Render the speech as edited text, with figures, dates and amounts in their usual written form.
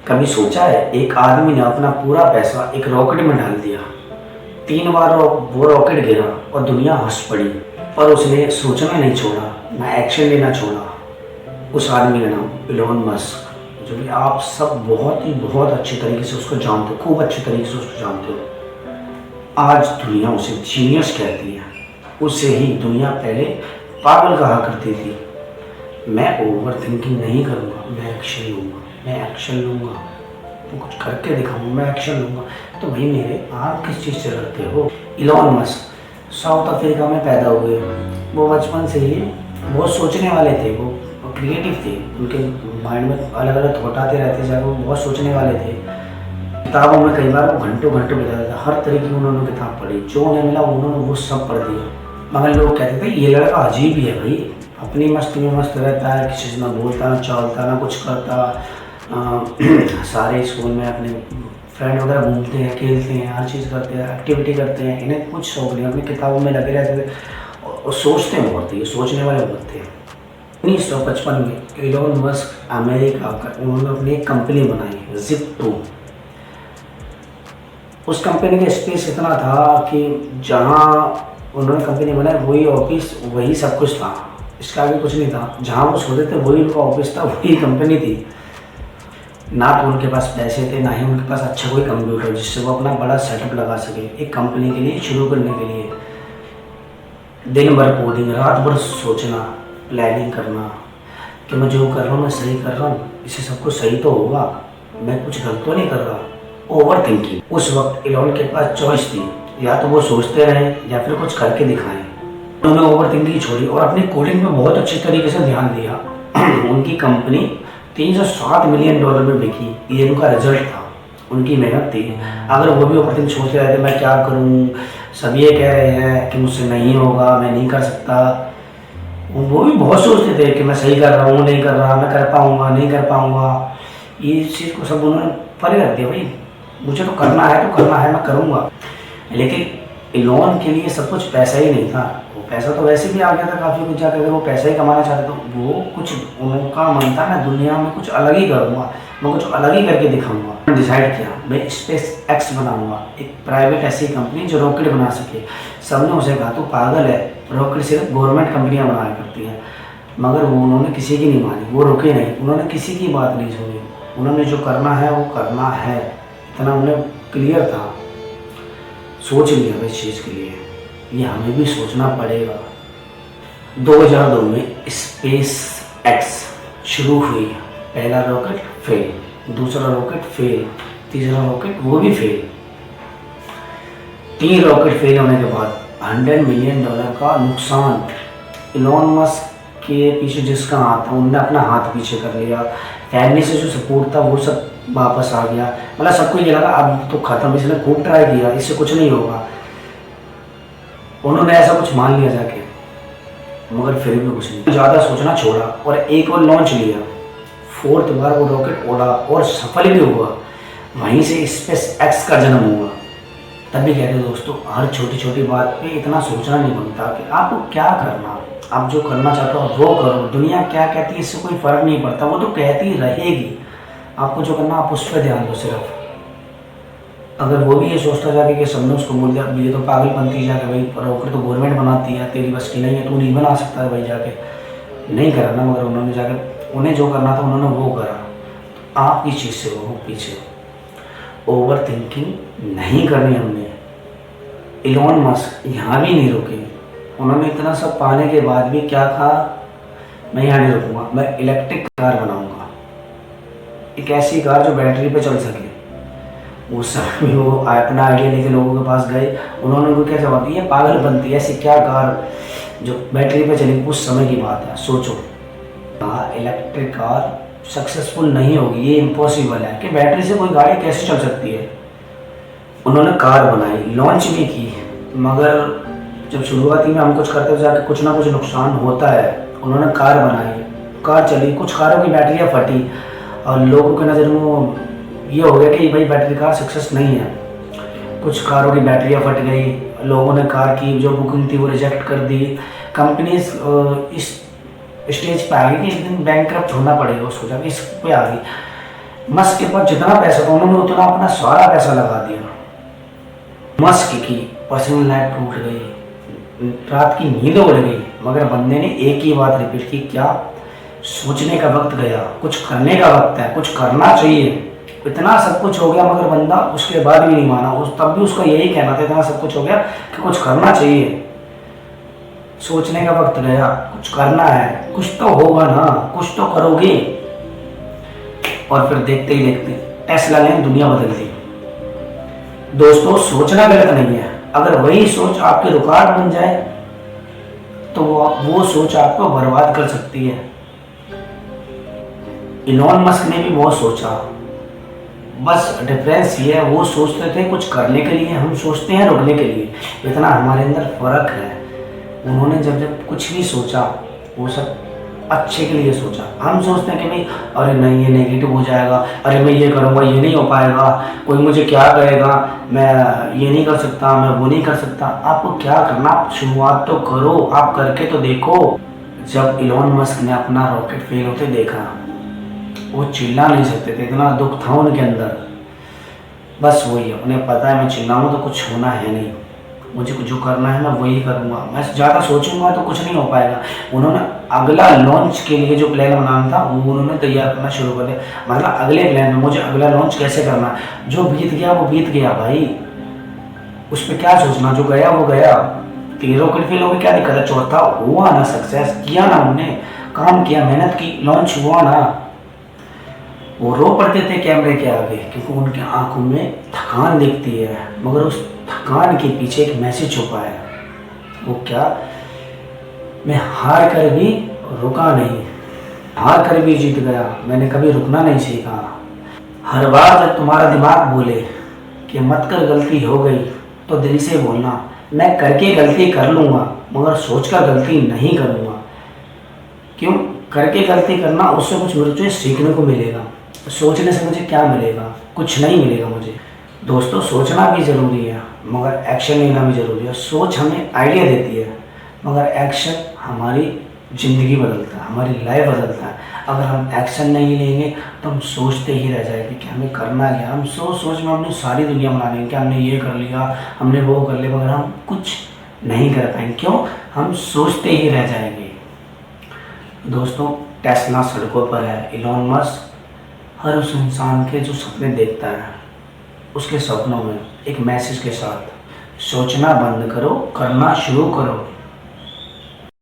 कभी सोचा है एक आदमी ने अपना पूरा पैसा एक रॉकेट में डाल दिया, 3 बार वो रॉकेट गिरा और दुनिया हंस पड़ी, पर उसने सोचना नहीं छोड़ा, ना एक्शन लेना छोड़ा। उस आदमी का नाम इलॉन मस्क, जो कि आप सब बहुत अच्छे तरीके से उसको जानते हो, खूब अच्छे तरीके से उसको जानते हो। आज दुनिया उसे जीनियस कहती है। उससे ही दुनिया पहले पागल कहा करती थी। मैं ओवर थिंकिंग नहीं करूँगा, मैं एक्शन लूँगा, मैं एक्शन लूँगा, तो कुछ करके दिखाऊंगा, मैं एक्शन लूँगा। तो भाई मेरे आप किस चीज़ से डरते हो? इलॉन मस्क साउथ अफ्रीका में पैदा हुए। वो बचपन से ही बहुत सोचने वाले थे, वो क्रिएटिव थे, उनके माइंड में अलग अलग थॉट आते रहते थे, वो बहुत सोचने वाले थे। किताबों में कई बार वो घंटों घंटों बिताते थे, हर तरीके की उन्होंने किताब पढ़ी, जो उन्हें मिला उन्होंने वो सब पढ़ दिया। मगर लोग कहते थे ये लड़का अजीब ही है भाई, अपनी मस्ती में मस्त रहता है, किसी से ना बोलता ना चालता ना कुछ करता। सारे स्कूल में अपने फ्रेंड वगैरह घूमते हैं, खेलते हैं, हर चीज़ करते हैं, एक्टिविटी करते हैं, इन्हें कुछ शौक नहीं, अपनी किताबों में लगे रहते थे और सोचते बहुत थे, ये सोचने वाले बहुत थे। 1955 में इलॉन मस्क अमेरिका का उन्होंने अपनी एक कंपनी बनाई, जिप2। उस कंपनी का स्पेस इतना था कि जहाँ उन्होंने कंपनी बनाई वही ऑफिस, वही सब कुछ था, इसका आगे कुछ नहीं था। जहाँ वो सोते थे वही उनका ऑफिस था, वही कंपनी थी। ना तो उनके पास पैसे थे, ना ही उनके पास अच्छा कोई कंप्यूटर जिससे वो अपना बड़ा सेटअप लगा सके एक कंपनी के लिए शुरू करने के लिए। दिन भर कोडिंग, रात भर सोचना, प्लानिंग करना कि मैं जो कर रहा हूँ मैं सही कर रहा हूँ, इससे सब कुछ सही तो होगा, मैं कुछ गलत तो नहीं कर रहा। Over thinking. उस वक्त इलॉन के पास चॉइस थी, या तो वो सोचते रहे या फिर कुछ करके दिखाएं। उन्होंने ओवर थिंकिंग छोड़ी और अपनी कोडिंग में बहुत अच्छे तरीके से ध्यान दिया। उनकी कंपनी $307 मिलियन में बिकी, ये उनका रिजल्ट था, उनकी मेहनत थी। अगर वो भी ओवर थिंकिंग सोचते रहे थे मैं क्या करूं, सब ये कह रहे हैं कि मुझसे नहीं होगा, मैं नहीं कर सकता, वो भी बहुत सोचते थे कि मैं सही कर रहा हूँ, नहीं कर रहा, मैं कर पाऊँगा, नहीं कर पाऊँगा। ये चीज़ को सब उन्होंने परे रख दिया, भाई मुझे तो करना है तो करना है, मैं करूँगा। लेकिन इलॉन के लिए सब कुछ पैसा ही नहीं था, वो पैसा तो वैसे भी आ गया था काफ़ी कुछ जाकर, अगर वो पैसा ही कमाना चाहते तो वो कुछ उनका मन था मैं दुनिया में कुछ अलग ही करूँगा, मैं कुछ अलग ही करके दिखाऊंगा। डिसाइड किया मैं स्पेस एक्स बनाऊंगा, एक प्राइवेट ऐसी कंपनी जो रॉकेट बना सके। सबने उसे कहा तो पागल है, रॉकेट सिर्फ गवर्नमेंट कंपनियाँ बनाया करती हैं। मगर वो उन्होंने किसी की नहीं मानी, वो रुके नहीं, उन्होंने किसी की बात नहीं सुनी, उन्होंने जो करना है वो करना है, इतना उन्हें क्लियर था। सोच लिया इस चीज़ के लिए, ये हमें भी सोचना पड़ेगा। 2002 में स्पेस एक्स शुरू हुई। पहला रॉकेट फेल, दूसरा रॉकेट फेल, तीसरा रॉकेट वो भी फेल। 3 रॉकेट फेल होने के बाद $100 मिलियन का नुकसान। इलॉन मस्क के पीछे जिसका हाथ था उनने अपना हाथ पीछे कर लिया, फैमिली से जो सपोर्ट था वो सब वापस आ गया। मतलब सबको ये लगा अब तो खत्म, इसने खूब ट्राई किया, इससे कुछ नहीं होगा, उन्होंने ऐसा कुछ मान लिया जाके, मगर फिर भी कुछ नहीं। ज़्यादा सोचना छोड़ा और एक और लॉन्च लिया। 4th बार वो रॉकेट उड़ा और सफल भी हुआ। वहीं से स्पेस एक्स का जन्म हुआ। तभी कहते हैं दोस्तों, हर छोटी छोटी बात पे इतना सोचना नहीं बनता कि आपको क्या करना, आप जो करना चाहते हो वो करो। दुनिया क्या कहती है इससे कोई फ़र्क नहीं पड़ता, वो तो कहती रहेगी, आपको जो करना आप उस पर ध्यान दो सिर्फ। अगर वो भी ये सोचता जाके कि सबने उसको बोल दिया ये तो पागलपंती जाके भाई रॉकेट तो गवर्नमेंट बनाती है, तेरी बस की नहीं है, तू नहीं बना सकता है भाई, जाके नहीं करा ना। मगर उन्होंने जाके उन्हें जो करना था उन्होंने वो करा। आप इस चीज़ से हो पीछे, ओवर थिंकिंग नहीं करनी हमने। इलॉन मस्क यहाँ भी नहीं रुके, उन्होंने इतना सब पाने के बाद भी क्या कहा, मैं यहाँ नहीं रुकूँगा, मैं इलेक्ट्रिक कार बनाऊँगा, एक ऐसी कार जो बैटरी पे चल सके। उस समय वो अपना आइडिया लेके लोगों के पास गए, उन्होंने उनको क्या जवाब दिया, पागलपंती, ऐसी क्या कार जो बैटरी पे चलेगी। उस समय की बात है, सोचो। हाँ, इलेक्ट्रिक कार सक्सेसफुल नहीं होगी, ये इम्पॉसिबल है कि बैटरी से कोई गाड़ी कैसे चल सकती है। उन्होंने कार बनाई, लॉन्च भी की, मगर जब शुरुआती में हम कुछ करते जाके कुछ ना कुछ नुकसान होता है। उन्होंने कार बनाई, कार चली, कुछ कारों की बैटरियाँ फटी और लोगों की नज़र में ये हो गया कि भाई बैटरी कार सक्सेस नहीं है। कुछ कारों की बैटरियाँ फट गई, लोगों ने कार की जो बुकिंग थी वो रिजेक्ट कर दी। कंपनीज इस स्टेज पे आ गई कि एक दिन बैंकक्रप्ट होना पड़ेगा, उसको जाके इस पे आ गई। मस्क के पास जितना पैसा था उन्होंने उतना अपना सारा पैसा लगा दिया। मस्क की पर्सनल लाइफ टूट गई, रात की नींद उड़ गई, मगर बंदे ने एक ही बात रिपीट की, क्या सोचने का वक्त गया, कुछ करने का वक्त है, कुछ करना चाहिए। इतना सब कुछ हो गया मगर बंदा उसके बाद भी नहीं माना, उस तब भी उसका यही कहना था, इतना सब कुछ हो गया कि कुछ करना चाहिए, सोचने का वक्त गया, कुछ करना है, कुछ तो होगा ना, कुछ तो करोगे। और फिर देखते ही देखते टेस्ला ने दुनिया बदल दी। दोस्तों सोचना गलत नहीं है, अगर वही सोच आपकी रुकावट बन जाए तो वो सोच आपको बर्बाद कर सकती है। इलॉन मस्क ने भी बहुत सोचा, बस डिफरेंस ये है, वो सोचते थे कुछ करने के लिए, हम सोचते हैं रुकने के लिए, इतना हमारे अंदर फर्क है। उन्होंने जब जब कुछ भी सोचा वो सब अच्छे के लिए सोचा। हम सोचते हैं कि नहीं, अरे नहीं ये नेगेटिव हो जाएगा, अरे मैं ये करूँगा ये नहीं हो पाएगा, कोई मुझे क्या कहेगा, मैं ये नहीं कर सकता, मैं वो नहीं कर सकता। आपको क्या करना, आप शुरुआत तो करो, आप करके तो देखो। जब इलॉन मस्क ने अपना रॉकेट फेल होते देखा, वो चिल्ला नहीं सकते थे, इतना दुख था उनके अंदर। बस वही है, उन्हें पता है मैं चिल्लाऊँ तो कुछ होना है नहीं, मुझे जो करना है मैं वही करूँगा, मैं ज़्यादा सोचूंगा तो कुछ नहीं हो पाएगा। उन्होंने अगला लॉन्च के लिए जो प्लान बनाना था वो उन्होंने तैयार करना शुरू कर दिया। मतलब अगले प्लान में मुझे अगला लॉन्च कैसे करना है, जो बीत गया वो बीत गया भाई, उस पर क्या सोचना, जो गया वो गया। रॉकेट फेल हो गया क्या दिक्कत है, चौथा हुआ ना, सक्सेस किया ना, उनने काम किया, मेहनत की, लॉन्च हुआ ना। वो रो पड़ते थे कैमरे के आगे क्योंकि उनकी आंखों में थकान दिखती है, मगर उस थकान के पीछे एक मैसेज छुपा है। वो क्या, मैं हार कर भी रुका नहीं, हार कर भी जीत गया, मैंने कभी रुकना नहीं सीखा। हर बार जब तुम्हारा दिमाग बोले कि मत कर, गलती हो गई, तो दिल से बोलना, मैं करके गलती कर लूँगा मगर सोचकर गलती नहीं करूँगा। क्यों, करके गलती करना, उससे कुछ मुझे सीखने को मिलेगा, सोचने से मुझे क्या मिलेगा, कुछ नहीं मिलेगा मुझे। दोस्तों सोचना भी ज़रूरी है मगर एक्शन लेना भी ज़रूरी है। सोच हमें आइडिया देती है मगर एक्शन हमारी ज़िंदगी बदलता है, हमारी लाइफ बदलता है। अगर हम एक्शन नहीं लेंगे तो हम सोचते ही रह जाएंगे कि हमें करना क्या। हम सोच में अपनी सारी दुनिया बना लेंगे कि हमने ये कर लिया, हमने वो कर लिया, मगर हम कुछ नहीं कर पाएंगे। क्यों, हम सोचते ही रह जाएंगे। दोस्तों टेस्ला सड़कों पर है, इलॉन मस्क हर उस इंसान के जो सपने देखता है उसके सपनों में एक मैसेज के साथ, सोचना बंद करो, करना शुरू करो।